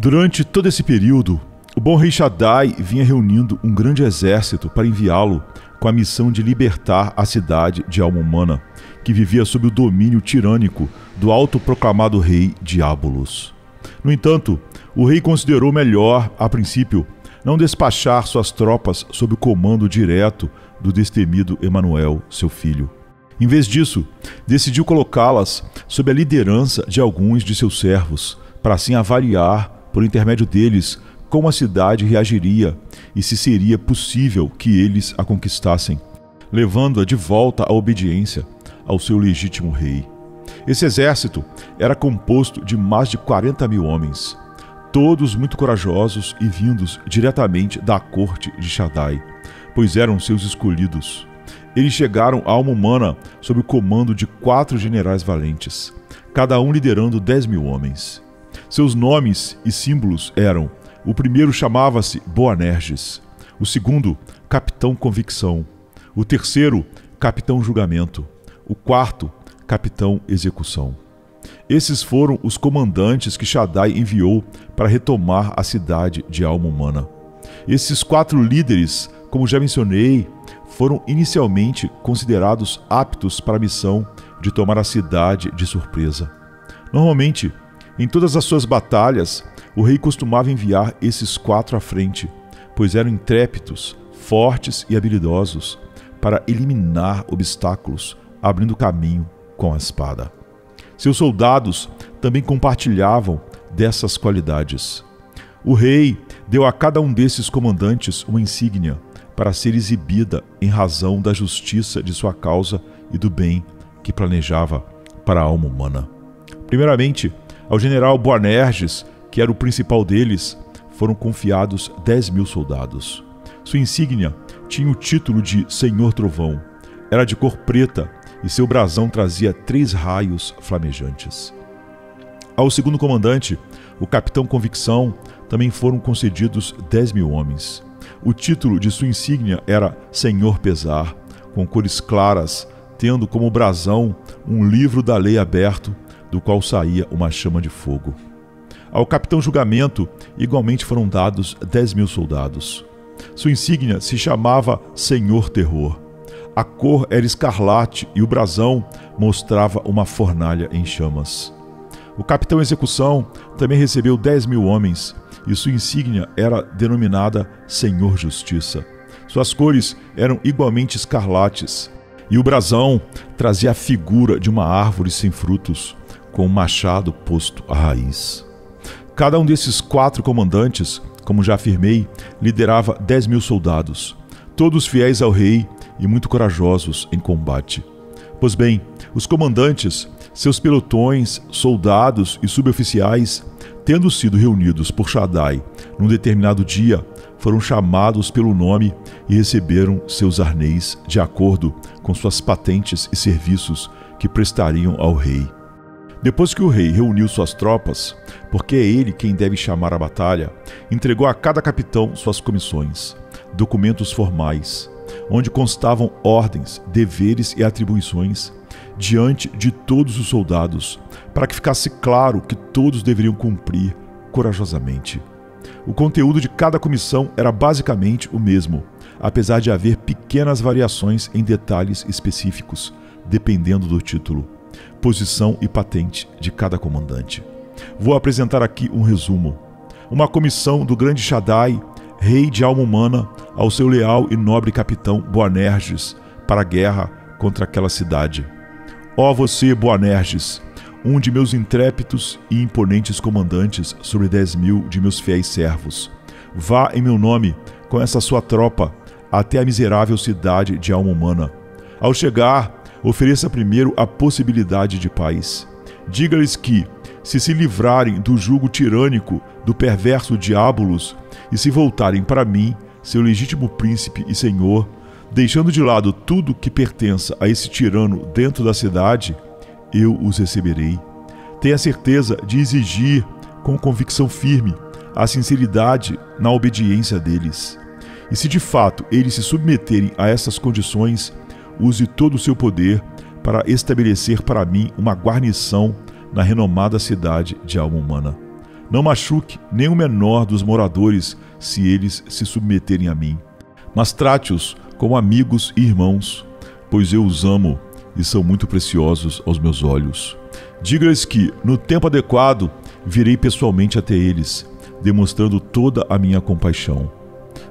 Durante todo esse período, o bom rei Shaddai vinha reunindo um grande exército para enviá-lo com a missão de libertar a cidade de Alma-Humana, que vivia sob o domínio tirânico do autoproclamado rei Diabolos. No entanto, o rei considerou melhor, a princípio, não despachar suas tropas sob o comando direto do destemido Emanuel, seu filho. Em vez disso, decidiu colocá-las sob a liderança de alguns de seus servos, para assim avaliar, por intermédio deles, como a cidade reagiria e se seria possível que eles a conquistassem, levando-a de volta à obediência ao seu legítimo rei. Esse exército era composto de mais de 40 mil homens, todos muito corajosos e vindos diretamente da corte de Shaddai, pois eram seus escolhidos. Eles chegaram a Alma-Humana sob o comando de 4 generais valentes, cada um liderando 10 mil homens. Seus nomes e símbolos eram: o primeiro chamava-se Boanerges, o segundo, Capitão Convicção, o terceiro, Capitão Julgamento, o quarto, Capitão Execução. Esses foram os comandantes que Shaddai enviou para retomar a cidade de Alma-Humana. Esses 4 líderes, como já mencionei, foram inicialmente considerados aptos para a missão de tomar a cidade de surpresa. Normalmente, em todas as suas batalhas, o rei costumava enviar esses 4 à frente, pois eram intrépidos, fortes e habilidosos para eliminar obstáculos, abrindo caminho com a espada. Seus soldados também compartilhavam dessas qualidades. O rei deu a cada um desses comandantes uma insígnia para ser exibida em razão da justiça de sua causa e do bem que planejava para a Alma-Humana. Primeiramente, ao general Boanerges, que era o principal deles, foram confiados 10 mil soldados. Sua insígnia tinha o título de Senhor Trovão, era de cor preta e seu brasão trazia 3 raios flamejantes. Ao segundo comandante, o Capitão Convicção, também foram concedidos 10 mil homens. O título de sua insígnia era Senhor Pesar, com cores claras, tendo como brasão um livro da lei aberto, do qual saía uma chama de fogo. Ao Capitão Julgamento, igualmente foram dados 10 mil soldados. Sua insígnia se chamava Senhor Terror. A cor era escarlate e o brasão mostrava uma fornalha em chamas. O Capitão Execução também recebeu 10 mil homens e sua insígnia era denominada Senhor Justiça. Suas cores eram igualmente escarlates e o brasão trazia a figura de uma árvore sem frutos, com um machado posto à raiz. Cada um desses 4 comandantes, como já afirmei, liderava 10 mil soldados, todos fiéis ao rei e muito corajosos em combate. Pois bem, os comandantes, seus pelotões, soldados e suboficiais, tendo sido reunidos por Shaddai num determinado dia, foram chamados pelo nome e receberam seus arnéis de acordo com suas patentes e serviços que prestariam ao rei. Depois que o rei reuniu suas tropas, porque é ele quem deve chamar a batalha, entregou a cada capitão suas comissões, documentos formais, onde constavam ordens, deveres e atribuições diante de todos os soldados, para que ficasse claro que todos deveriam cumprir corajosamente. O conteúdo de cada comissão era basicamente o mesmo, apesar de haver pequenas variações em detalhes específicos, dependendo do título, posição e patente de cada comandante. Vou apresentar aqui um resumo. Uma comissão do grande Shaddai, rei de Alma-Humana, ao seu leal e nobre capitão Boanerges, para a guerra contra aquela cidade. Ó você, Boanerges, um de meus intrépidos e imponentes comandantes sobre 10 mil de meus fiéis servos, vá em meu nome com essa sua tropa até a miserável cidade de Alma-Humana. Ao chegar, ofereça primeiro a possibilidade de paz. Diga-lhes que, se livrarem do jugo tirânico do perverso Diabolos e se voltarem para mim, seu legítimo príncipe e senhor, deixando de lado tudo que pertença a esse tirano dentro da cidade, eu os receberei. Tenha certeza de exigir, com convicção firme, a sinceridade na obediência deles. E se de fato eles se submeterem a essas condições, use todo o seu poder para estabelecer para mim uma guarnição na renomada cidade de Alma-Humana. Não machuque nem o menor dos moradores se eles se submeterem a mim, mas trate-os como amigos e irmãos, pois eu os amo e são muito preciosos aos meus olhos. Diga-lhes que, no tempo adequado, virei pessoalmente até eles, demonstrando toda a minha compaixão.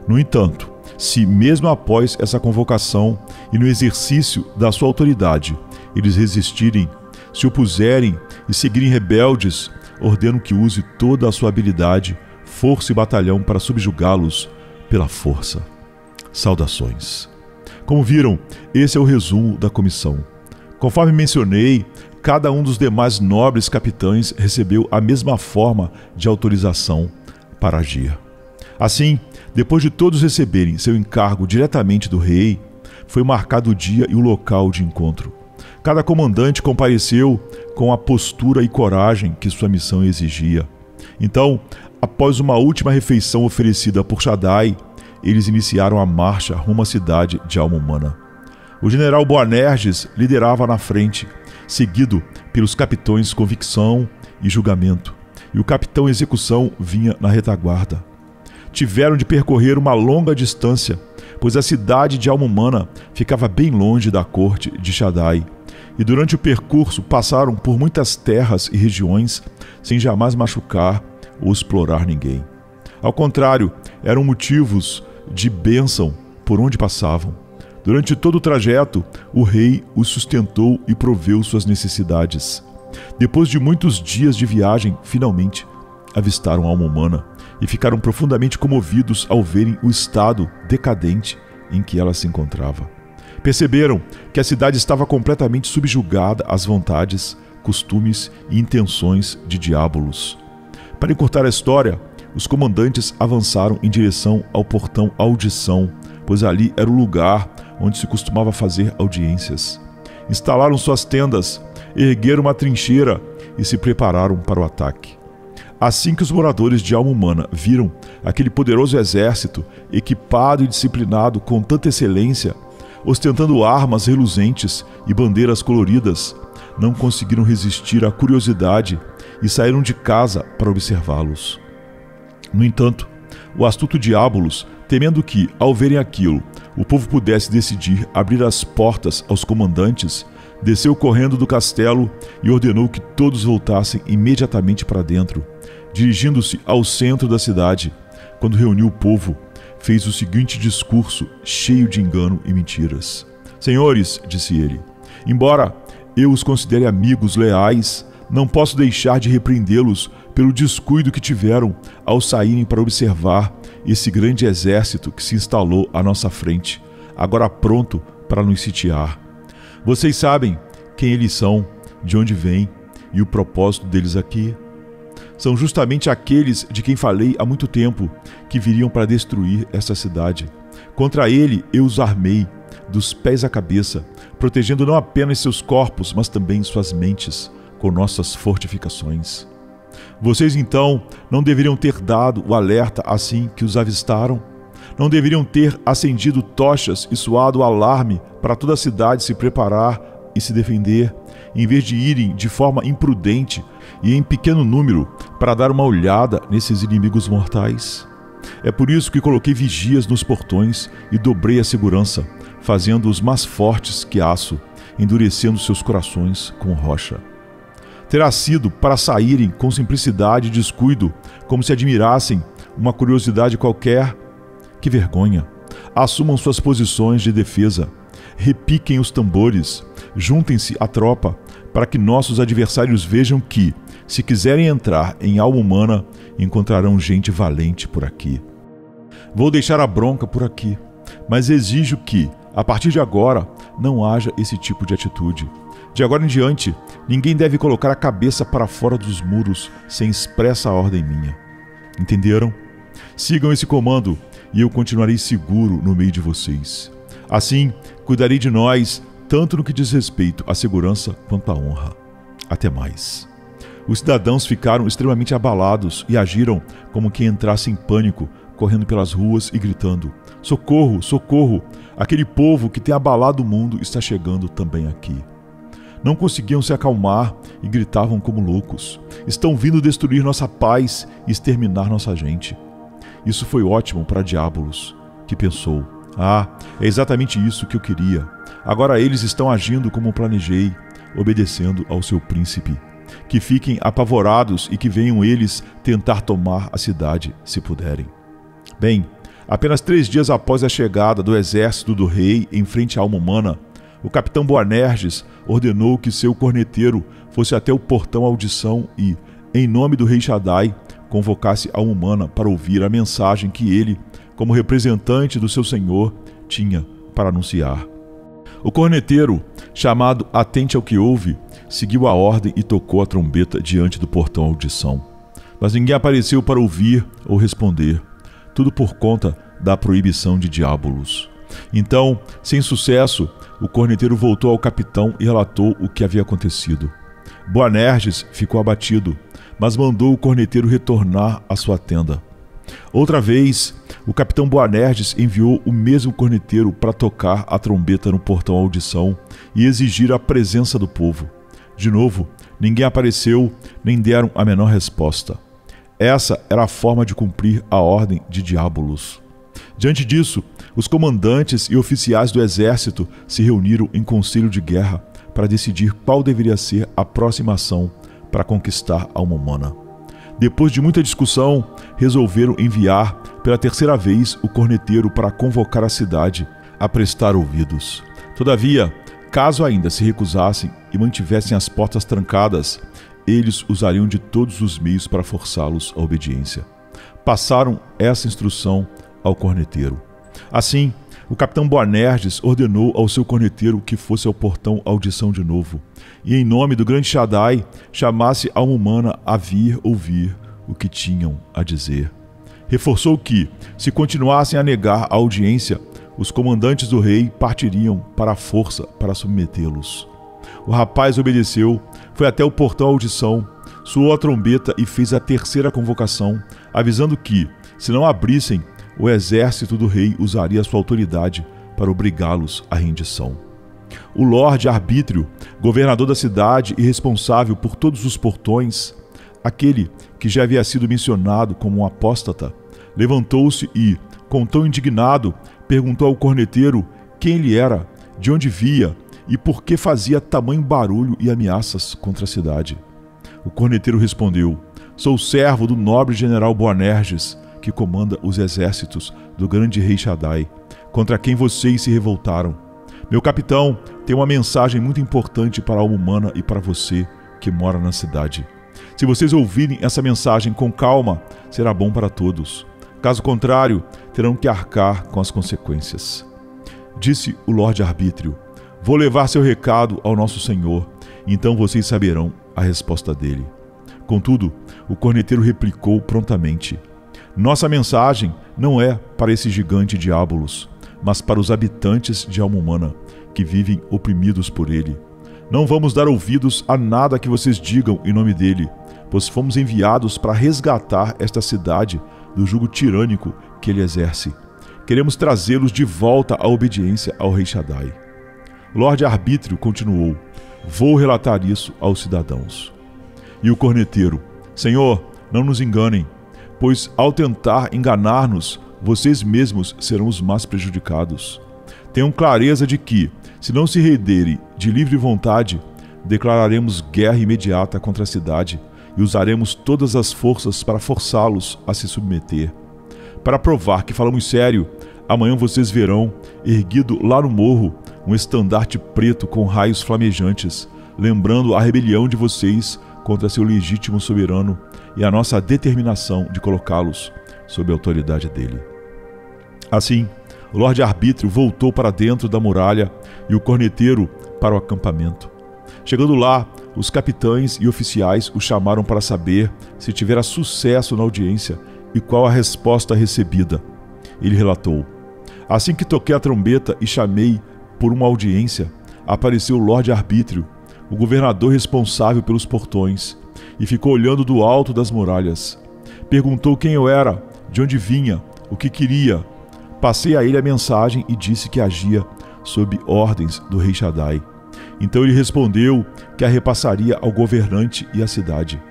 No entanto, se mesmo após essa convocação e no exercício da sua autoridade, eles resistirem, se opuserem e seguirem rebeldes, ordeno que use toda a sua habilidade, força e batalhão para subjugá-los pela força. Saudações. Como viram, esse é o resumo da comissão. Conforme mencionei, cada um dos demais nobres capitães recebeu a mesma forma de autorização para agir. Assim, depois de todos receberem seu encargo diretamente do rei, foi marcado o dia e o local de encontro. Cada comandante compareceu com a postura e coragem que sua missão exigia. Então, após uma última refeição oferecida por Shaddai, eles iniciaram a marcha rumo à cidade de Alma Humana. O general Boanerges liderava na frente, seguido pelos capitães Convicção e Julgamento, e o capitão Execução vinha na retaguarda. Tiveram de percorrer uma longa distância, pois a cidade de Alma Humana ficava bem longe da corte de Shaddai, e durante o percurso passaram por muitas terras e regiões sem jamais machucar ou explorar ninguém. Ao contrário, eram motivos de bênção por onde passavam. Durante todo o trajeto, o rei os sustentou e proveu suas necessidades. Depois de muitos dias de viagem, finalmente avistaram Alma Humana e ficaram profundamente comovidos ao verem o estado decadente em que ela se encontrava. Perceberam que a cidade estava completamente subjugada às vontades, costumes e intenções de Diabolos. Para encurtar a história, os comandantes avançaram em direção ao portão Audição, pois ali era o lugar onde se costumava fazer audiências. Instalaram suas tendas, ergueram uma trincheira e se prepararam para o ataque. Assim que os moradores de Alma Humana viram aquele poderoso exército, equipado e disciplinado com tanta excelência, ostentando armas reluzentes e bandeiras coloridas, não conseguiram resistir à curiosidade e saíram de casa para observá-los. No entanto, o astuto Diabolos, temendo que, ao verem aquilo, o povo pudesse decidir abrir as portas aos comandantes, desceu correndo do castelo e ordenou que todos voltassem imediatamente para dentro. Dirigindo-se ao centro da cidade, quando reuniu o povo, fez o seguinte discurso cheio de engano e mentiras. Senhores, disse ele, embora eu os considere amigos leais, não posso deixar de repreendê-los pelo descuido que tiveram ao saírem para observar esse grande exército que se instalou à nossa frente, agora pronto para nos sitiar. Vocês sabem quem eles são, de onde vêm e o propósito deles aqui? São justamente aqueles de quem falei há muito tempo, que viriam para destruir esta cidade. Contra ele eu os armei, dos pés à cabeça, protegendo não apenas seus corpos, mas também suas mentes, com nossas fortificações. Vocês então não deveriam ter dado o alerta assim que os avistaram? Não deveriam ter acendido tochas e soado o alarme para toda a cidade se preparar e se defender, em vez de irem de forma imprudente e em pequeno número para dar uma olhada nesses inimigos mortais? É por isso que coloquei vigias nos portões e dobrei a segurança, fazendo-os mais fortes que aço, endurecendo seus corações como rocha. Terá sido para saírem com simplicidade e descuido, como se admirassem uma curiosidade qualquer? Que vergonha! Assumam suas posições de defesa, repiquem os tambores, juntem-se à tropa, para que nossos adversários vejam que, se quiserem entrar em Alma Humana, encontrarão gente valente por aqui. Vou deixar a bronca por aqui, mas exijo que, a partir de agora, não haja esse tipo de atitude. De agora em diante, ninguém deve colocar a cabeça para fora dos muros sem expressa ordem minha. Entenderam? Sigam esse comando e eu continuarei seguro no meio de vocês. Assim, cuidarei de nós, tanto no que diz respeito à segurança quanto à honra. Até mais. Os cidadãos ficaram extremamente abalados e agiram como quem entrasse em pânico, correndo pelas ruas e gritando: socorro, socorro! Aquele povo que tem abalado o mundo está chegando também aqui. Não conseguiam se acalmar e gritavam como loucos: estão vindo destruir nossa paz e exterminar nossa gente. Isso foi ótimo para Diabolos, que pensou: ah, é exatamente isso que eu queria. Agora eles estão agindo como planejei, obedecendo ao seu príncipe. Que fiquem apavorados e que venham eles tentar tomar a cidade, se puderem. Bem, apenas 3 dias após a chegada do exército do rei em frente à alma humana, o capitão Boanerges ordenou que seu corneteiro fosse até o portão audição e, em nome do rei Shaddai, convocasse a alma humana para ouvir a mensagem que ele, como representante do seu senhor, tinha para anunciar. O corneteiro, chamado Atente ao que ouve, seguiu a ordem e tocou a trombeta diante do portão audição. Mas ninguém apareceu para ouvir ou responder, tudo por conta da proibição de Diabolos. Então, sem sucesso, o corneteiro voltou ao capitão e relatou o que havia acontecido. Boanerges ficou abatido, mas mandou o corneteiro retornar à sua tenda. Outra vez, o capitão Boanerges enviou o mesmo corneteiro para tocar a trombeta no portão audição e exigir a presença do povo. De novo, ninguém apareceu, nem deram a menor resposta. Essa era a forma de cumprir a ordem de Diabolos. Diante disso, os comandantes e oficiais do exército se reuniram em conselho de guerra para decidir qual deveria ser a próxima ação para conquistar a alma humana. Depois de muita discussão, resolveram enviar pela 3ª vez o corneteiro para convocar a cidade a prestar ouvidos. Todavia, caso ainda se recusassem e mantivessem as portas trancadas, eles usariam de todos os meios para forçá-los à obediência. Passaram essa instrução ao corneteiro. Assim, o capitão Boanerges ordenou ao seu corneteiro que fosse ao portão audição de novo, e em nome do grande Shaddai, chamasse a alma humana a vir ouvir o que tinham a dizer. Reforçou que, se continuassem a negar a audiência, os comandantes do rei partiriam para a força para submetê-los. O rapaz obedeceu, foi até o portão audição, soou a trombeta e fez a 3ª convocação, avisando que, se não abrissem, o exército do rei usaria sua autoridade para obrigá-los à rendição. O Lorde Arbítrio, governador da cidade e responsável por todos os portões, aquele que já havia sido mencionado como um apóstata, levantou-se e, com tom indignado, perguntou ao corneteiro quem ele era, de onde via e por que fazia tamanho barulho e ameaças contra a cidade. O corneteiro respondeu: sou servo do nobre general Boanerges, que comanda os exércitos do grande rei Shaddai, contra quem vocês se revoltaram. Meu capitão tem uma mensagem muito importante para a alma humana e para você, que mora na cidade. Se vocês ouvirem essa mensagem com calma, será bom para todos. Caso contrário, terão que arcar com as consequências. Disse o Lorde Arbítrio: vou levar seu recado ao nosso senhor, então vocês saberão a resposta dele. Contudo, o corneteiro replicou prontamente: nossa mensagem não é para esse gigante Diabolos, mas para os habitantes de alma humana, que vivem oprimidos por ele. Não vamos dar ouvidos a nada que vocês digam em nome dele, pois fomos enviados para resgatar esta cidade do jugo tirânico que ele exerce. Queremos trazê-los de volta à obediência ao rei Shaddai. Lorde Arbítrio continuou: vou relatar isso aos cidadãos. E o corneteiro: Senhor, não nos enganem, pois ao tentar enganar-nos, vocês mesmos serão os mais prejudicados. Tenham clareza de que, se não se renderem de livre vontade, declararemos guerra imediata contra a cidade e usaremos todas as forças para forçá-los a se submeter. Para provar que falamos sério, amanhã vocês verão, erguido lá no morro, um estandarte preto com raios flamejantes, lembrando a rebelião de vocês contra seu legítimo soberano e a nossa determinação de colocá-los sob a autoridade dele. Assim, o Lorde Arbítrio voltou para dentro da muralha e o corneteiro para o acampamento. Chegando lá, os capitães e oficiais o chamaram para saber se tivera sucesso na audiência e qual a resposta recebida. Ele relatou: assim que toquei a trombeta e chamei por uma audiência, apareceu o Lorde Arbítrio, o governador responsável pelos portões, e ficou olhando do alto das muralhas. Perguntou quem eu era, de onde vinha, o que queria. Passei a ele a mensagem e disse que agia sob ordens do rei Shaddai. Então ele respondeu que a repassaria ao governante e à cidade.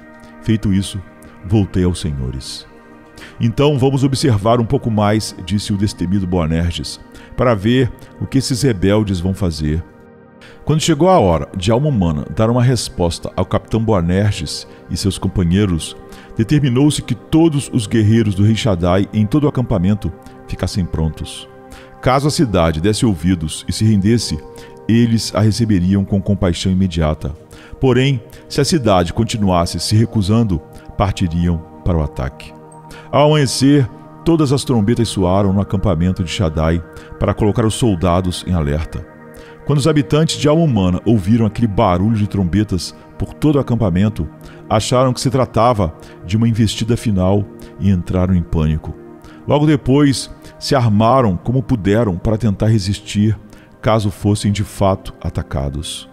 Feito isso, voltei aos senhores. Então vamos observar um pouco mais, disse o destemido Boanerges, para ver o que esses rebeldes vão fazer. Quando chegou a hora de Alma Humana dar uma resposta ao capitão Boanerges e seus companheiros, determinou-se que todos os guerreiros do rei Shaddai em todo o acampamento ficassem prontos. Caso a cidade desse ouvidos e se rendesse, eles a receberiam com compaixão imediata. Porém, se a cidade continuasse se recusando, partiriam para o ataque. Ao amanhecer, todas as trombetas soaram no acampamento de Shaddai para colocar os soldados em alerta. Quando os habitantes de Alma Humana ouviram aquele barulho de trombetas por todo o acampamento, acharam que se tratava de uma investida final e entraram em pânico. Logo depois, se armaram como puderam para tentar resistir, caso fossem de fato atacados.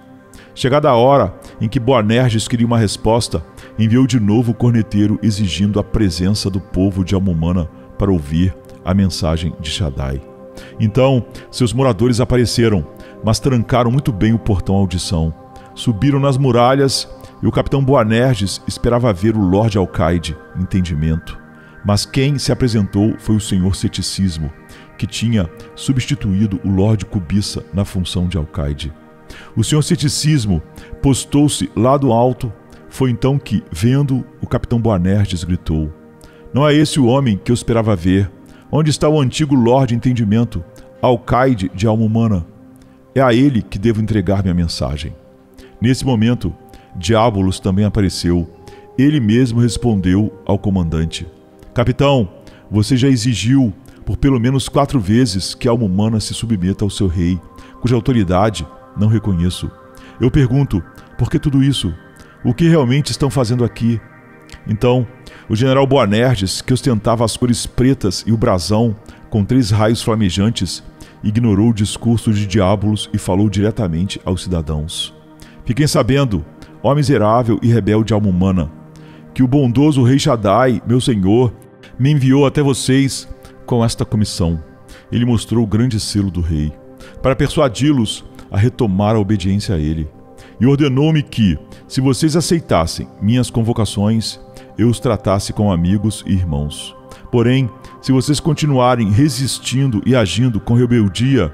Chegada a hora em que Boanerges queria uma resposta, enviou de novo o corneteiro exigindo a presença do povo de Alma Humana para ouvir a mensagem de Shaddai. Então, seus moradores apareceram, mas trancaram muito bem o portão à audição. Subiram nas muralhas e o capitão Boanerges esperava ver o Lorde Alcaide, entendimento. Mas quem se apresentou foi o senhor Ceticismo, que tinha substituído o Lorde Cubiça na função de Alcaide. O senhor Ceticismo postou-se lá do alto. Foi então que, vendo, o capitão Boanerges gritou: "Não é esse o homem que eu esperava ver. Onde está o antigo Lorde Entendimento, Alcaide de Alma Humana? É a ele que devo entregar minha mensagem." Nesse momento, Diabolos também apareceu. Ele mesmo respondeu ao comandante: "Capitão, você já exigiu por pelo menos 4 vezes que a Alma Humana se submeta ao seu rei, cuja autoridade não reconheço. Eu pergunto, por que tudo isso? O que realmente estão fazendo aqui?" Então, o general Boanerges, que ostentava as cores pretas e o brasão com 3 raios flamejantes, ignorou o discurso de Diabolos e falou diretamente aos cidadãos: "Fiquem sabendo, ó miserável e rebelde Alma Humana, que o bondoso rei Shaddai, meu senhor, me enviou até vocês com esta comissão." Ele mostrou o grande selo do rei, para persuadi-los a retomar a obediência a ele. E ordenou-me que, se vocês aceitassem minhas convocações, eu os tratasse como amigos e irmãos. Porém, se vocês continuarem resistindo e agindo com rebeldia,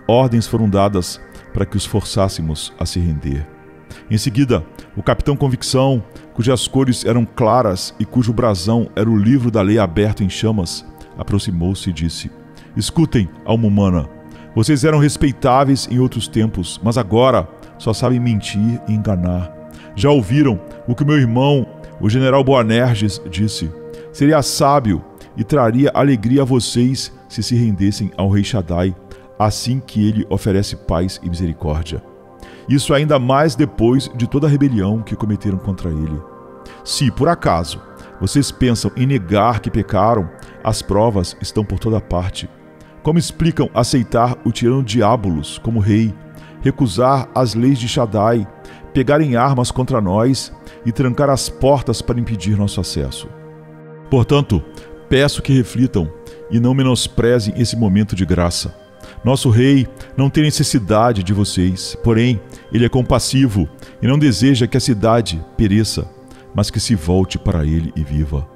ordens foram dadas para que os forçássemos a se render. Em seguida, o capitão Convicção, cujas cores eram claras e cujo brasão era o livro da lei aberto em chamas, aproximou-se e disse: "Escutem, Alma Humana. Vocês eram respeitáveis em outros tempos, mas agora só sabem mentir e enganar. Já ouviram o que meu irmão, o general Boanerges, disse? Seria sábio e traria alegria a vocês se se rendessem ao rei Shaddai, assim que ele oferece paz e misericórdia. Isso ainda mais depois de toda a rebelião que cometeram contra ele. Se, por acaso, vocês pensam em negar que pecaram, as provas estão por toda parte. Como explicam aceitar o tirano Diabolos como rei, recusar as leis de Shaddai, pegarem armas contra nós e trancar as portas para impedir nosso acesso? Portanto, peço que reflitam e não menosprezem esse momento de graça. Nosso rei não tem necessidade de vocês, porém, ele é compassivo e não deseja que a cidade pereça, mas que se volte para ele e viva."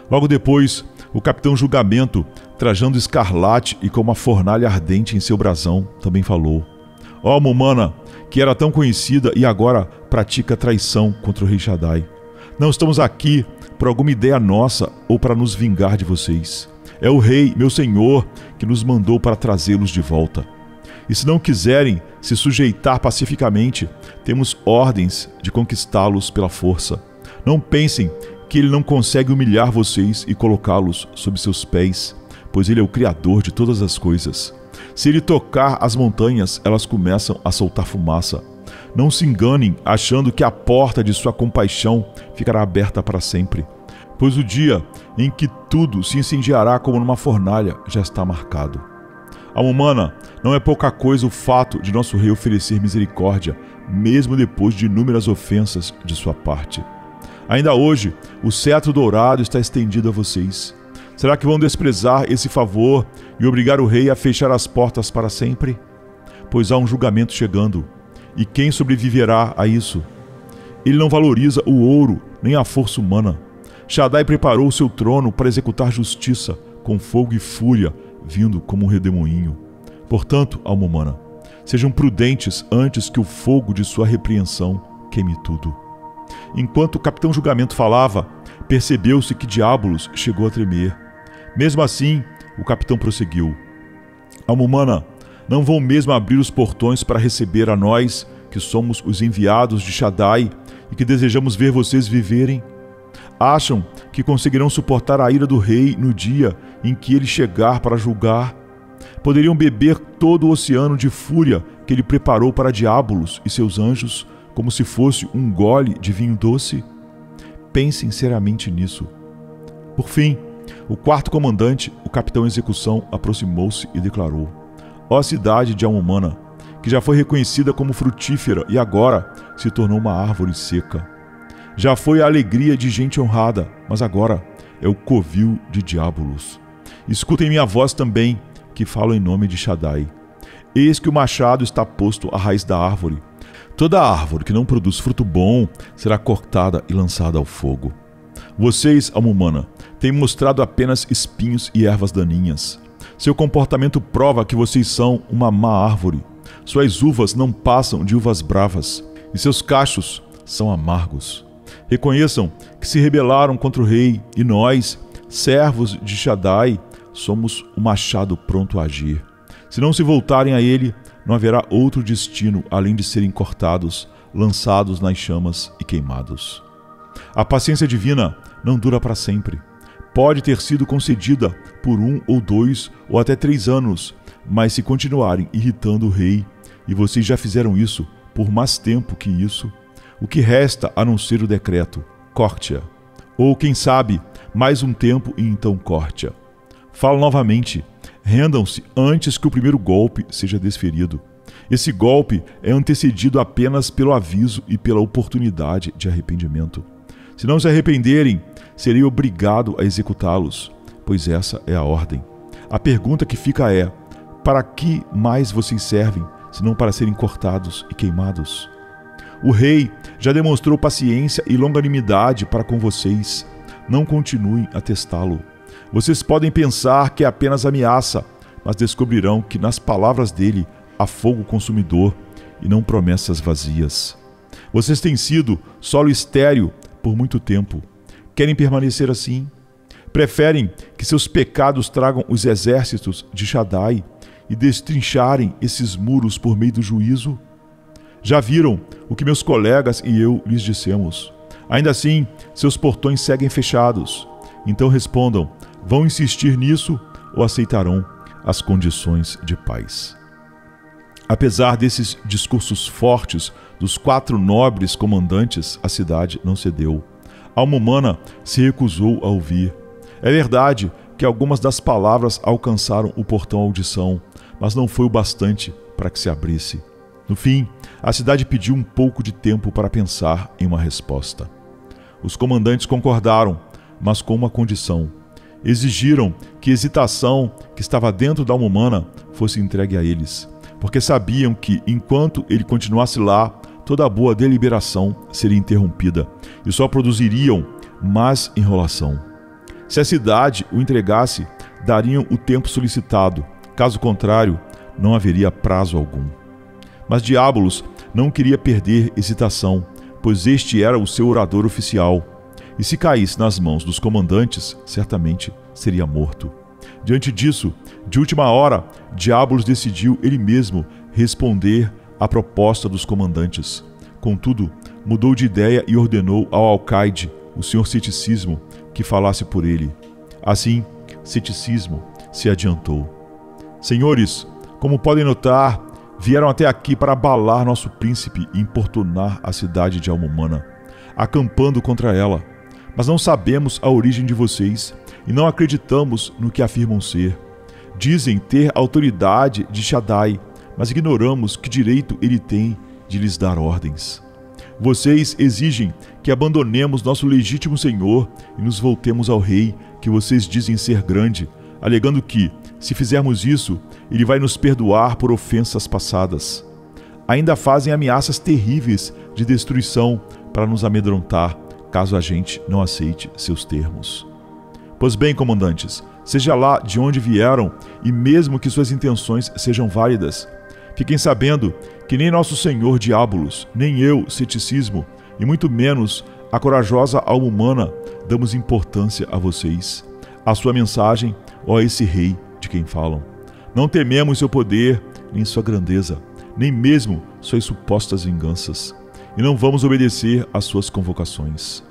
Logo depois, o capitão Julgamento, trajando escarlate e com uma fornalha ardente em seu brasão, também falou: "Ó Alma Humana, que era tão conhecida e agora pratica traição contra o rei Shaddai. Não estamos aqui por alguma ideia nossa ou para nos vingar de vocês. É o rei, meu senhor, que nos mandou para trazê-los de volta. E se não quiserem se sujeitar pacificamente, temos ordens de conquistá-los pela força. Não pensem que ele não consegue humilhar vocês e colocá-los sob seus pés, pois ele é o Criador de todas as coisas. Se ele tocar as montanhas, elas começam a soltar fumaça. Não se enganem achando que a porta de sua compaixão ficará aberta para sempre, pois o dia em que tudo se incendiará como numa fornalha já está marcado. Alma Humana, não é pouca coisa o fato de nosso rei oferecer misericórdia, mesmo depois de inúmeras ofensas de sua parte. Ainda hoje, o cetro dourado está estendido a vocês. Será que vão desprezar esse favor e obrigar o rei a fechar as portas para sempre? Pois há um julgamento chegando, E quem sobreviverá a isso? Ele não valoriza o ouro nem a força humana. Shaddai preparou seu trono para executar justiça, com fogo e fúria, vindo como um redemoinho. Portanto, alma humana, sejam prudentes antes que o fogo de sua repreensão queime tudo. Enquanto o capitão julgamento falava, percebeu-se que Diabolos chegou a tremer. Mesmo assim, o capitão prosseguiu: alma humana, não vão mesmo abrir os portões para receber a nós, que somos os enviados de Shaddai e que desejamos ver vocês viverem? Acham que conseguirão suportar a ira do rei no dia em que ele chegar para julgar? Poderiam beber todo o oceano de fúria que ele preparou para Diabolos e seus anjos, como se fosse um gole de vinho doce? Pensem seriamente nisso. Por fim, o quarto comandante, o capitão em execução, aproximou-se e declarou: ó cidade de alma humana, que já foi reconhecida como frutífera e agora se tornou uma árvore seca. Já foi a alegria de gente honrada, mas agora é o covil de Diabolos. Escutem minha voz também, que falo em nome de Shaddai. Eis que o machado está posto à raiz da árvore. Toda árvore que não produz fruto bom será cortada e lançada ao fogo. Vocês, alma humana, têm mostrado apenas espinhos e ervas daninhas. Seu comportamento prova que vocês são uma má árvore. Suas uvas não passam de uvas bravas, e seus cachos são amargos. Reconheçam que se rebelaram contra o rei, e nós, servos de Shaddai, somos o machado pronto a agir. Se não se voltarem a ele, não haverá outro destino além de serem cortados, lançados nas chamas e queimados. A paciência divina não dura para sempre. Pode ter sido concedida por 1 ou 2 ou até 3 anos, mas se continuarem irritando o rei, e vocês já fizeram isso por mais tempo que isso, o que resta a não ser o decreto: corte-a. Ou, quem sabe, mais um tempo e então corte-a. Falo novamente: rendam-se antes que o primeiro golpe seja desferido. Esse golpe é antecedido apenas pelo aviso e pela oportunidade de arrependimento. Se não se arrependerem, serei obrigado a executá-los, pois essa é a ordem. A pergunta que fica é: para que mais vocês servem, senão para serem cortados e queimados? O rei já demonstrou paciência e longanimidade para com vocês. Não continuem a testá-lo. Vocês podem pensar que é apenas ameaça, mas descobrirão que nas palavras dele há fogo consumidor e não promessas vazias. Vocês têm sido solo estéril por muito tempo. Querem permanecer assim? Preferem que seus pecados tragam os exércitos de Shaddai e destrincharem esses muros por meio do juízo? Já viram o que meus colegas e eu lhes dissemos. Ainda assim, seus portões seguem fechados. Então respondam: vão insistir nisso ou aceitarão as condições de paz? Apesar desses discursos fortes dos 4 nobres comandantes, a cidade não cedeu. A alma humana se recusou a ouvir. É verdade que algumas das palavras alcançaram o portão à audição, mas não foi o bastante para que se abrisse. No fim, a cidade pediu um pouco de tempo para pensar em uma resposta. Os comandantes concordaram, mas com uma condição. Exigiram que a hesitação que estava dentro da alma humana fosse entregue a eles, porque sabiam que, enquanto ele continuasse lá, toda a boa deliberação seria interrompida e só produziriam mais enrolação. Se a cidade o entregasse, dariam o tempo solicitado. Caso contrário, não haveria prazo algum. Mas Diabolos não queria perder hesitação, pois este era o seu orador oficial. E se caísse nas mãos dos comandantes, certamente seria morto. Diante disso, de última hora, Diabolos decidiu ele mesmo responder à proposta dos comandantes. Contudo, mudou de ideia e ordenou ao alcaide, o senhor Ceticismo, que falasse por ele. Assim, Ceticismo se adiantou. Senhores, como podem notar, vieram até aqui para abalar nosso príncipe e importunar a cidade de alma humana, acampando contra ela. Mas não sabemos a origem de vocês e não acreditamos no que afirmam ser. Dizem ter autoridade de Shaddai, mas ignoramos que direito ele tem de lhes dar ordens. Vocês exigem que abandonemos nosso legítimo senhor e nos voltemos ao rei que vocês dizem ser grande, alegando que, se fizermos isso, ele vai nos perdoar por ofensas passadas. ainda fazem ameaças terríveis de destruição para nos amedrontar, caso a gente não aceite seus termos. Pois bem, comandantes, seja lá de onde vieram, e mesmo que suas intenções sejam válidas, fiquem sabendo que nem nosso senhor Diabolos, nem eu, ceticismo, e muito menos a corajosa alma humana, damos importância a vocês, a sua mensagem ou a esse rei de quem falam. Não tememos seu poder, nem sua grandeza, nem mesmo suas supostas vinganças, e não vamos obedecer às suas convocações.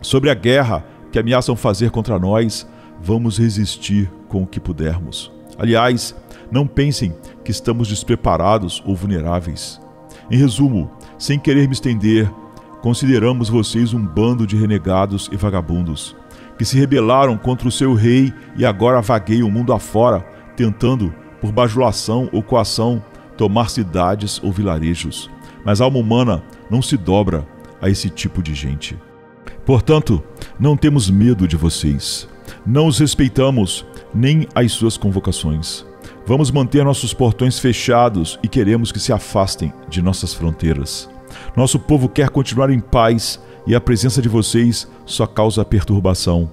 Sobre a guerra que ameaçam fazer contra nós, vamos resistir com o que pudermos. Aliás, não pensem que estamos despreparados ou vulneráveis. Em resumo, sem querer me estender, consideramos vocês um bando de renegados e vagabundos, que se rebelaram contra o seu rei e agora vagueiam o mundo afora, tentando, por bajulação ou coação, tomar cidades ou vilarejos. Mas a alma humana não se dobra a esse tipo de gente. Portanto, não temos medo de vocês. Não os respeitamos, nem as suas convocações. Vamos manter nossos portões fechados e queremos que se afastem de nossas fronteiras. Nosso povo quer continuar em paz e a presença de vocês só causa perturbação.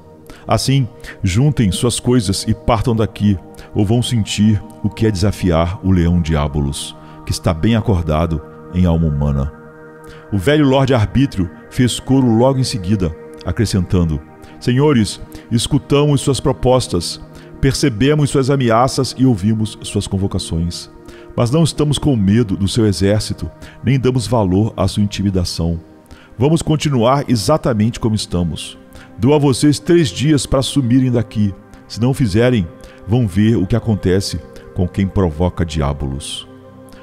Assim, juntem suas coisas e partam daqui, ou vão sentir o que é desafiar o leão Diabolos, que está bem acordado em alma humana. O velho Lorde Arbítrio fez coro logo em seguida, acrescentando: Senhores, escutamos suas propostas, percebemos suas ameaças e ouvimos suas convocações. Mas não estamos com medo do seu exército, nem damos valor à sua intimidação. Vamos continuar exatamente como estamos. Dou a vocês 3 dias para sumirem daqui. Se não o fizerem, vão ver o que acontece com quem provoca Diabolos.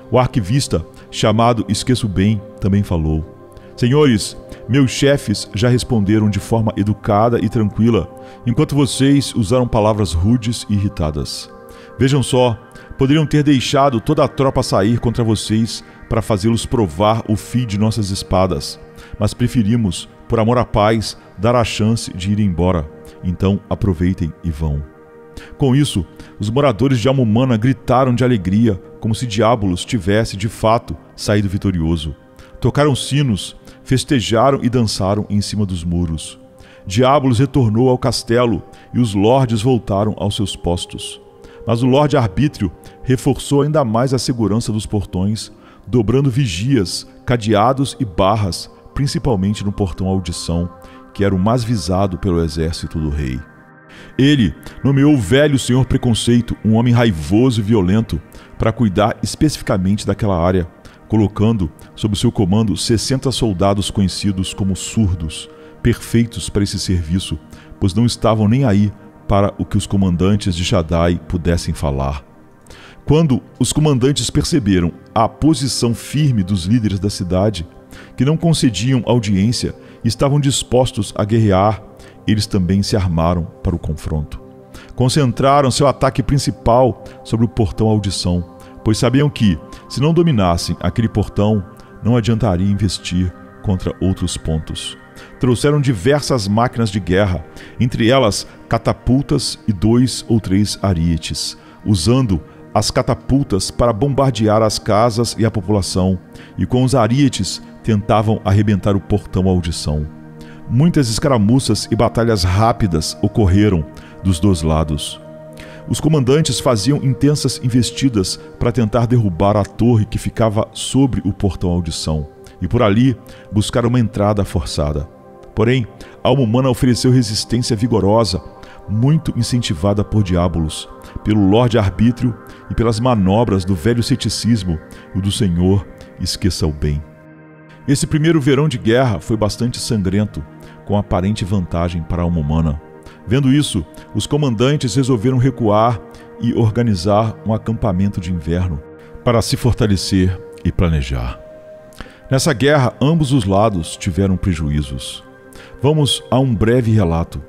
O arquivista, chamado Esqueço Bem, também falou: Senhores, meus chefes já responderam de forma educada e tranquila, enquanto vocês usaram palavras rudes e irritadas. Vejam só, poderiam ter deixado toda a tropa sair contra vocês para fazê-los provar o fio de nossas espadas, mas preferimos, por amor à paz, dar a chance de ir embora. Então aproveitem e vão. Com isso, os moradores de alma humana gritaram de alegria, como se Diabolos tivesse, de fato, saído vitorioso. Tocaram sinos, festejaram e dançaram em cima dos muros. Diabolos retornou ao castelo e os lordes voltaram aos seus postos. Mas o Lorde Arbítrio reforçou ainda mais a segurança dos portões, dobrando vigias, cadeados e barras, principalmente no portão Audição, que era o mais visado pelo exército do rei. Ele nomeou o velho senhor Preconceito, um homem raivoso e violento, para cuidar especificamente daquela área, colocando sob seu comando 60 soldados conhecidos como surdos, perfeitos para esse serviço, pois não estavam nem aí para o que os comandantes de Shaddai pudessem falar. Quando os comandantes perceberam a posição firme dos líderes da cidade, que não concediam audiência e estavam dispostos a guerrear, eles também se armaram para o confronto. Concentraram seu ataque principal sobre o portão Audição, pois sabiam que, se não dominassem aquele portão, não adiantaria investir contra outros pontos. Trouxeram diversas máquinas de guerra, entre elas catapultas e 2 ou 3 arietes, usando as catapultas para bombardear as casas e a população, e com os arietes tentavam arrebentar o portão Audição. Muitas escaramuças e batalhas rápidas ocorreram dos 2 lados. Os comandantes faziam intensas investidas para tentar derrubar a torre que ficava sobre o portão Audição, e por ali buscar uma entrada forçada. Porém, a alma humana ofereceu resistência vigorosa, muito incentivada por Diabolos, pelo Lorde Arbítrio e pelas manobras do velho ceticismo e do senhor Esqueça o Bem. Esse primeiro verão de guerra foi bastante sangrento, com aparente vantagem para a alma humana. Vendo isso, os comandantes resolveram recuar e organizar um acampamento de inverno para se fortalecer e planejar. Nessa guerra, ambos os lados tiveram prejuízos. Vamos a um breve relato.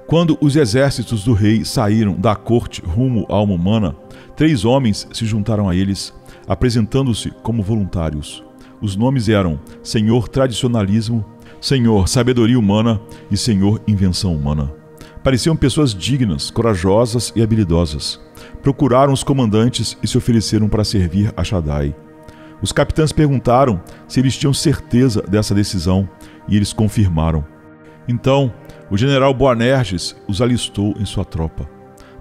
Quando os exércitos do rei saíram da corte rumo à alma humana, 3 homens se juntaram a eles, apresentando-se como voluntários. Os nomes eram Senhor Tradicionalismo, Senhor Sabedoria Humana e Senhor Invenção Humana. Pareciam pessoas dignas, corajosas e habilidosas. Procuraram os comandantes e se ofereceram para servir a Shaddai. Os capitães perguntaram se eles tinham certeza dessa decisão e eles confirmaram. Então, o general Boanerges os alistou em sua tropa.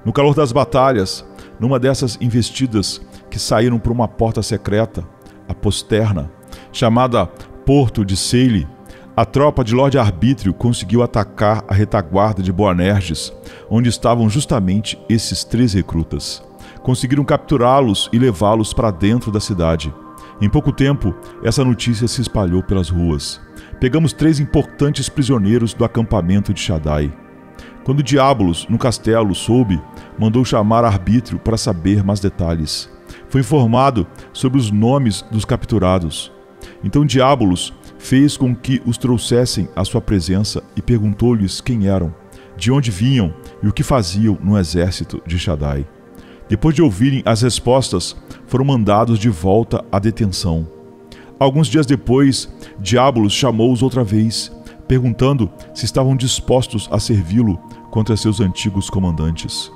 No calor das batalhas, numa dessas investidas que saíram por uma porta secreta, a Posterna, chamada Porto de Seile, a tropa de Lorde Arbítrio conseguiu atacar a retaguarda de Boanerges, onde estavam justamente esses 3 recrutas. Conseguiram capturá-los e levá-los para dentro da cidade. Em pouco tempo, essa notícia se espalhou pelas ruas. Pegamos 3 importantes prisioneiros do acampamento de Shaddai. Quando Diabolos, no castelo, soube, mandou chamar Arbítrio para saber mais detalhes. Foi informado sobre os nomes dos capturados. Então Diabolos fez com que os trouxessem à sua presença e perguntou-lhes quem eram, de onde vinham e o que faziam no exército de Shaddai. Depois de ouvirem as respostas, foram mandados de volta à detenção. Alguns dias depois, Diabolos chamou-os outra vez, perguntando se estavam dispostos a servi-lo contra seus antigos comandantes.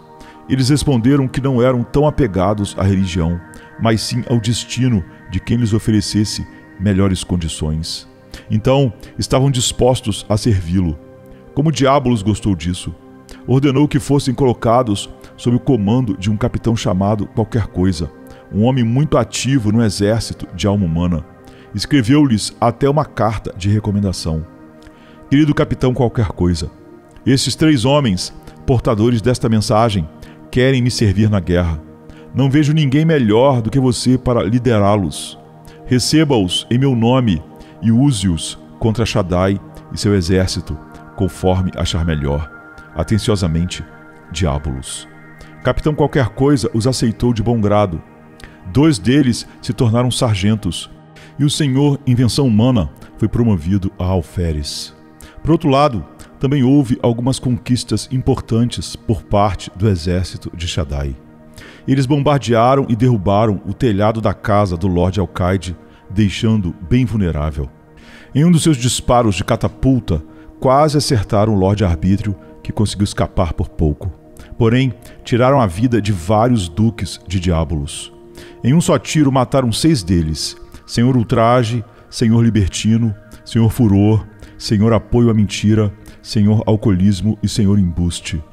Eles responderam que não eram tão apegados à religião, mas sim ao destino de quem lhes oferecesse melhores condições. Então, estavam dispostos a servi-lo. Como Diabolos gostou disso, ordenou que fossem colocados sob o comando de um capitão chamado Qualquer Coisa, um homem muito ativo no exército de alma humana. Escreveu-lhes até uma carta de recomendação. Querido capitão Qualquer Coisa, estes 3 homens, portadores desta mensagem, querem me servir na guerra. Não vejo ninguém melhor do que você para liderá-los. Receba-os em meu nome e use-os contra Shaddai e seu exército, conforme achar melhor. Atenciosamente, Diabolos. Capitão Qualquer Coisa os aceitou de bom grado. 2 deles se tornaram sargentos, e o senhor Invenção Humana foi promovido a alferes. Por outro lado, também houve algumas conquistas importantes por parte do exército de Shaddai. Eles bombardearam e derrubaram o telhado da casa do Lorde Alcaide, deixando bem vulnerável. Em um dos seus disparos de catapulta, quase acertaram o Lorde Arbítrio, que conseguiu escapar por pouco. Porém, tiraram a vida de vários duques de Diabolos. Em um só tiro mataram 6 deles: Senhor Ultraje, Senhor Libertino, Senhor Furor, Senhor Apoio à Mentira, Senhor Alcoolismo e Senhor Embuste.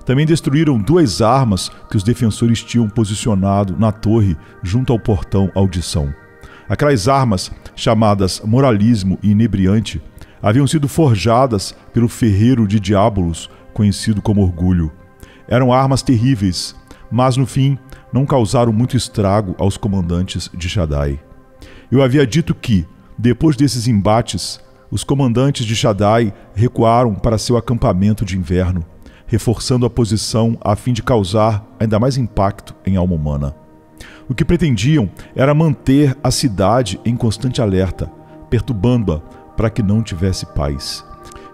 Também destruíram 2 armas que os defensores tinham posicionado na torre junto ao portão Audição. Aquelas armas, chamadas Moralismo e Inebriante, haviam sido forjadas pelo ferreiro de Diabolos, conhecido como Orgulho. Eram armas terríveis, mas no fim não causaram muito estrago aos comandantes de Shaddai. Eu havia dito que, depois desses embates, os comandantes de Shaddai recuaram para seu acampamento de inverno, reforçando a posição a fim de causar ainda mais impacto em alma humana. O que pretendiam era manter a cidade em constante alerta, perturbando-a para que não tivesse paz.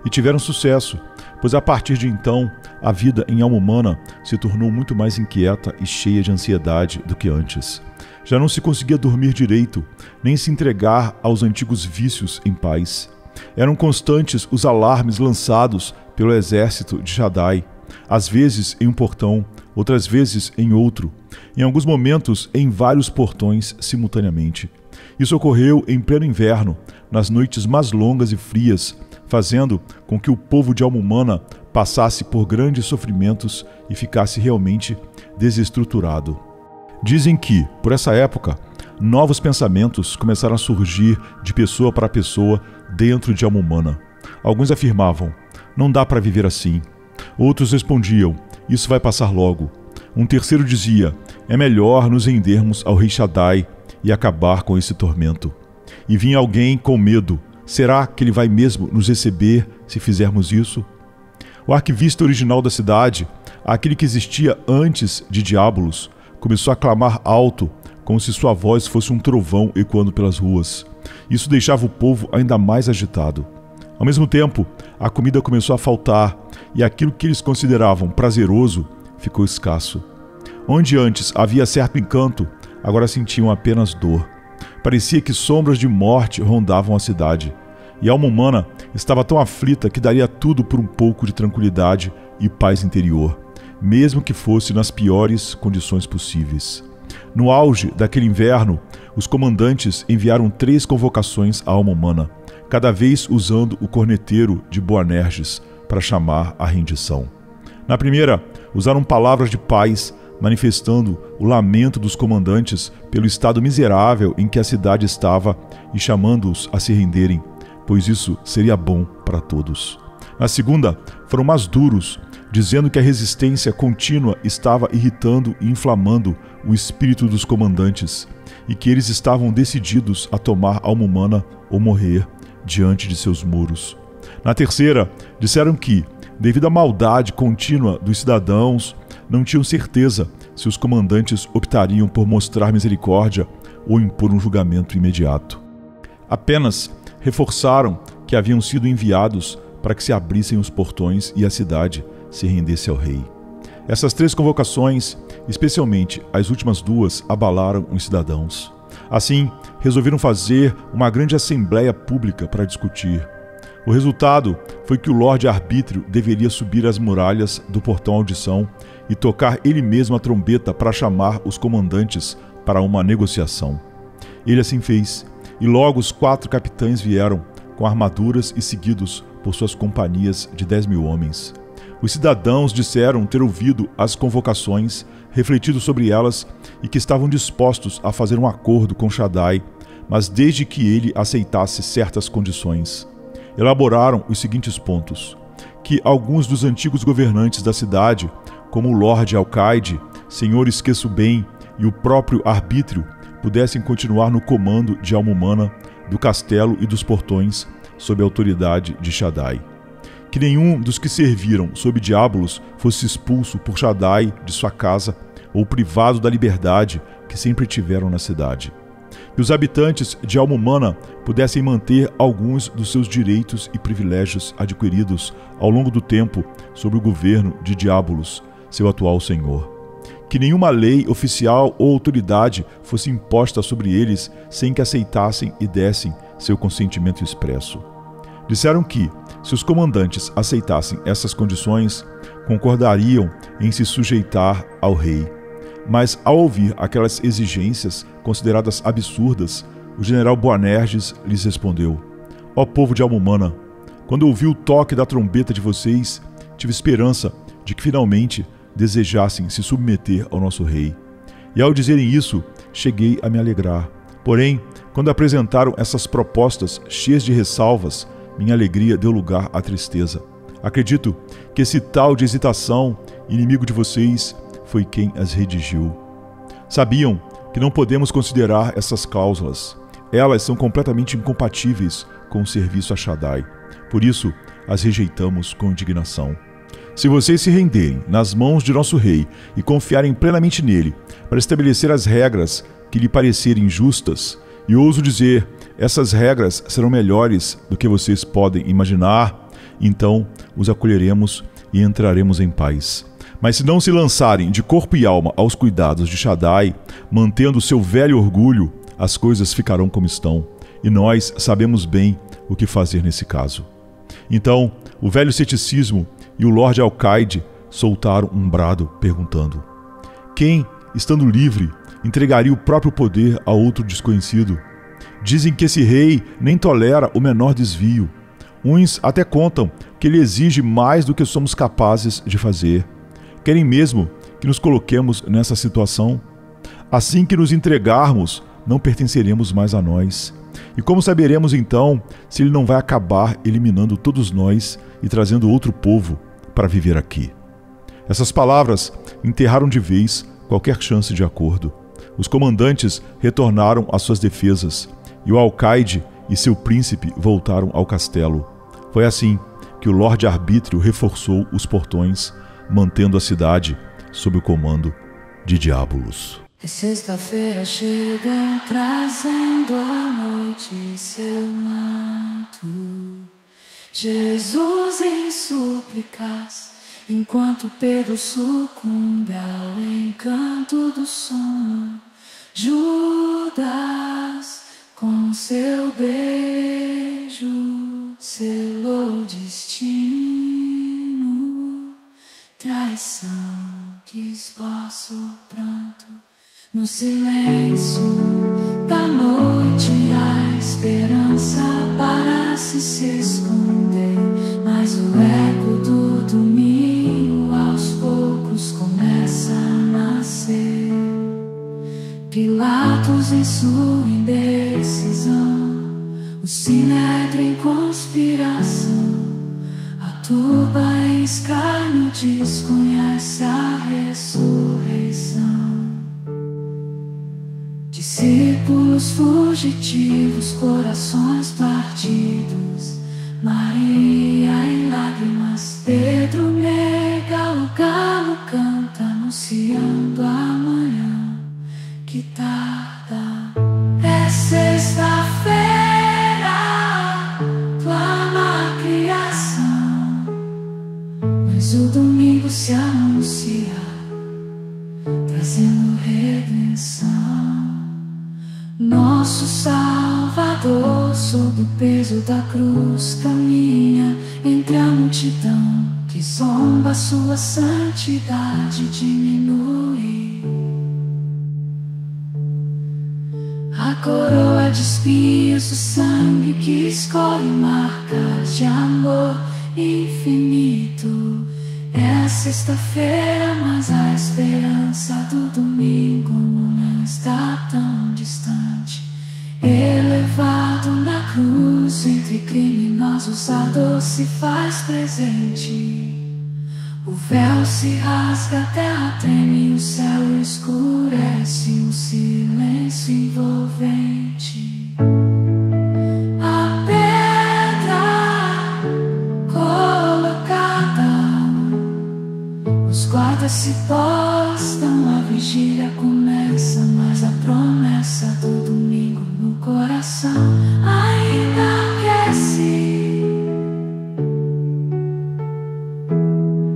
E tiveram sucesso, pois a partir de então, a vida em alma humana se tornou muito mais inquieta e cheia de ansiedade do que antes. Já não se conseguia dormir direito, nem se entregar aos antigos vícios em paz. Eram constantes os alarmes lançados pelo exército de Shaddai, às vezes em um portão, outras vezes em outro, em alguns momentos em vários portões simultaneamente. Isso ocorreu em pleno inverno, nas noites mais longas e frias, fazendo com que o povo de alma humana passasse por grandes sofrimentos e ficasse realmente desestruturado. Dizem que, por essa época, novos pensamentos começaram a surgir de pessoa para pessoa dentro de alma humana. Alguns afirmavam: não dá para viver assim. Outros respondiam: isso vai passar logo. Um terceiro dizia: é melhor nos rendermos ao rei Shaddai e acabar com esse tormento. E vinha alguém com medo: será que ele vai mesmo nos receber se fizermos isso? O arquivista original da cidade, aquele que existia antes de Diabolos, começou a clamar alto, como se sua voz fosse um trovão ecoando pelas ruas. Isso deixava o povo ainda mais agitado. Ao mesmo tempo, a comida começou a faltar e aquilo que eles consideravam prazeroso ficou escasso. Onde antes havia certo encanto, agora sentiam apenas dor. Parecia que sombras de morte rondavam a cidade. E a alma humana estava tão aflita que daria tudo por um pouco de tranquilidade e paz interior, mesmo que fosse nas piores condições possíveis. No auge daquele inverno, os comandantes enviaram 3 convocações à alma humana, cada vez usando o corneteiro de Boanerges para chamar a rendição. Na primeira, usaram palavras de paz, manifestando o lamento dos comandantes pelo estado miserável em que a cidade estava e chamando-os a se renderem, pois isso seria bom para todos. Na segunda, foram mais duros, dizendo que a resistência contínua estava irritando e inflamando o espírito dos comandantes e que eles estavam decididos a tomar alma humana ou morrer diante de seus muros. Na terceira, disseram que, devido à maldade contínua dos cidadãos, não tinham certeza se os comandantes optariam por mostrar misericórdia ou impor um julgamento imediato. Apenas reforçaram que haviam sido enviados para que se abrissem os portões e a cidade se rendesse ao rei. Essas 3 convocações, especialmente as últimas 2, abalaram os cidadãos. Assim, resolveram fazer uma grande assembleia pública para discutir. O resultado foi que o Lorde Arbítrio deveria subir as muralhas do portão Audição e tocar ele mesmo a trombeta para chamar os comandantes para uma negociação. Ele assim fez, e logo os 4 capitães vieram, com armaduras e seguidos por suas companhias de 10.000 homens. Os cidadãos disseram ter ouvido as convocações, refletido sobre elas e que estavam dispostos a fazer um acordo com Shaddai, mas desde que ele aceitasse certas condições. Elaboraram os seguintes pontos: que alguns dos antigos governantes da cidade, como o Lorde Alcaide, Senhor Esqueço-Bem e o próprio Arbítrio, pudessem continuar no comando de alma humana, do castelo e dos portões, sob a autoridade de Shaddai. Que nenhum dos que serviram sob Diabolos fosse expulso por Shaddai de sua casa ou privado da liberdade que sempre tiveram na cidade. Que os habitantes de alma humana pudessem manter alguns dos seus direitos e privilégios adquiridos ao longo do tempo sob o governo de Diabolos, seu atual senhor. Que nenhuma lei oficial ou autoridade fosse imposta sobre eles sem que aceitassem e dessem seu consentimento expresso. Disseram que, se os comandantes aceitassem essas condições, concordariam em se sujeitar ao rei. Mas, ao ouvir aquelas exigências consideradas absurdas, o general Boanerges lhes respondeu: Ó povo de alma humana, quando ouvi o toque da trombeta de vocês, tive esperança de que finalmente desejassem se submeter ao nosso rei. E ao dizerem isso, cheguei a me alegrar. Porém, quando apresentaram essas propostas cheias de ressalvas, minha alegria deu lugar à tristeza. Acredito que esse tal de hesitação, inimigo de vocês, foi quem as redigiu. Sabiam que não podemos considerar essas cláusulas. Elas são completamente incompatíveis com o serviço a Shaddai. Por isso, as rejeitamos com indignação. Se vocês se renderem nas mãos de nosso rei e confiarem plenamente nele para estabelecer as regras que lhe parecerem justas, e ouso dizer, essas regras serão melhores do que vocês podem imaginar, então os acolheremos e entraremos em paz. Mas se não se lançarem de corpo e alma aos cuidados de Shaddai, mantendo seu velho orgulho, as coisas ficarão como estão, e nós sabemos bem o que fazer nesse caso. Então, o velho ceticismo e o Lorde Alcaide soltaram um brado, perguntando: quem, estando livre, entregaria o próprio poder a outro desconhecido? Dizem que esse rei nem tolera o menor desvio. Uns até contam que ele exige mais do que somos capazes de fazer. Querem mesmo que nos coloquemos nessa situação? Assim que nos entregarmos, não pertenceremos mais a nós. E como saberemos então se ele não vai acabar eliminando todos nós e trazendo outro povo para viver aqui? Essas palavras enterraram de vez qualquer chance de acordo. Os comandantes retornaram às suas defesas e o Alcaide e seu príncipe voltaram ao castelo. Foi assim que o Lorde Arbítrio reforçou os portões, mantendo a cidade sob o comando de Diabolos. Sexta-feira chega trazendo a noite em seu manto. Jesus em súplicas, enquanto Pedro sucumbe ao encanto do sono. Judas, com seu beijo, selou o destino. Traição que esboça o pranto No silêncio da noite a esperança parece se esconder, mas o eco do domingo aos poucos começa a nascer. Pilatos em sua indecisão, o sinédrio em conspiração, a turba em escárnio desconhece a ressurreição. Discípulos fugitivos, corações partidos, Maria em lágrimas, Pedro nega, o galo canta anunciando a manhã que tarda. É sexta-feira, clama a criação, mas o domingo se anuncia, trazendo redenção. Nosso Salvador, sob o peso da cruz, caminha entre a multidão que zomba, sua santidade diminui. A coroa de espinhos, o sangue que escolhe marcas de amor infinito. É sexta-feira, mas a esperança do domingo não está tão distante. Elevado na cruz, entre criminosos a dor se faz presente. O véu se rasga, a terra treme, o céu escurece, um silêncio envolvente. A pedra colocada, os guardas se postam, a vigília começa, mas a promessa do domingo no coração ainda aquece.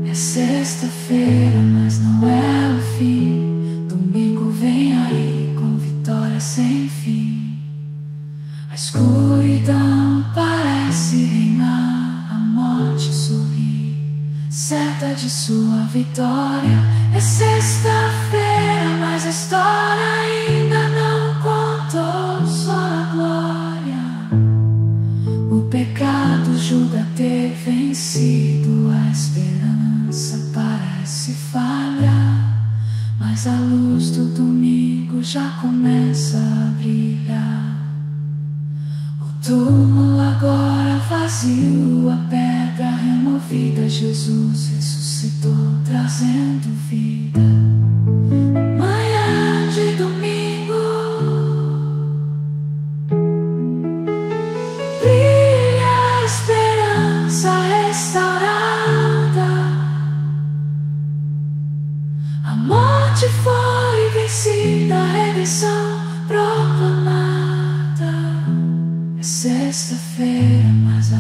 É sexta-feira, mas não é o fim. Domingo vem aí com vitória sem fim. A escuridão parece reinar, a morte sorri, certa de sua vitória. É sexta-feira, mas a história ainda não contou, só a glória. O pecado julga ter vencido, a esperança parece falhar, mas a luz do domingo já começa a brilhar. O túmulo agora vazio, a pedra removida, Jesus ressuscitou, trazendo vida. Manhã de domingo, brilha a esperança restaurada. A morte foi vencida, a redenção proclamada. É sexta-feira, mas a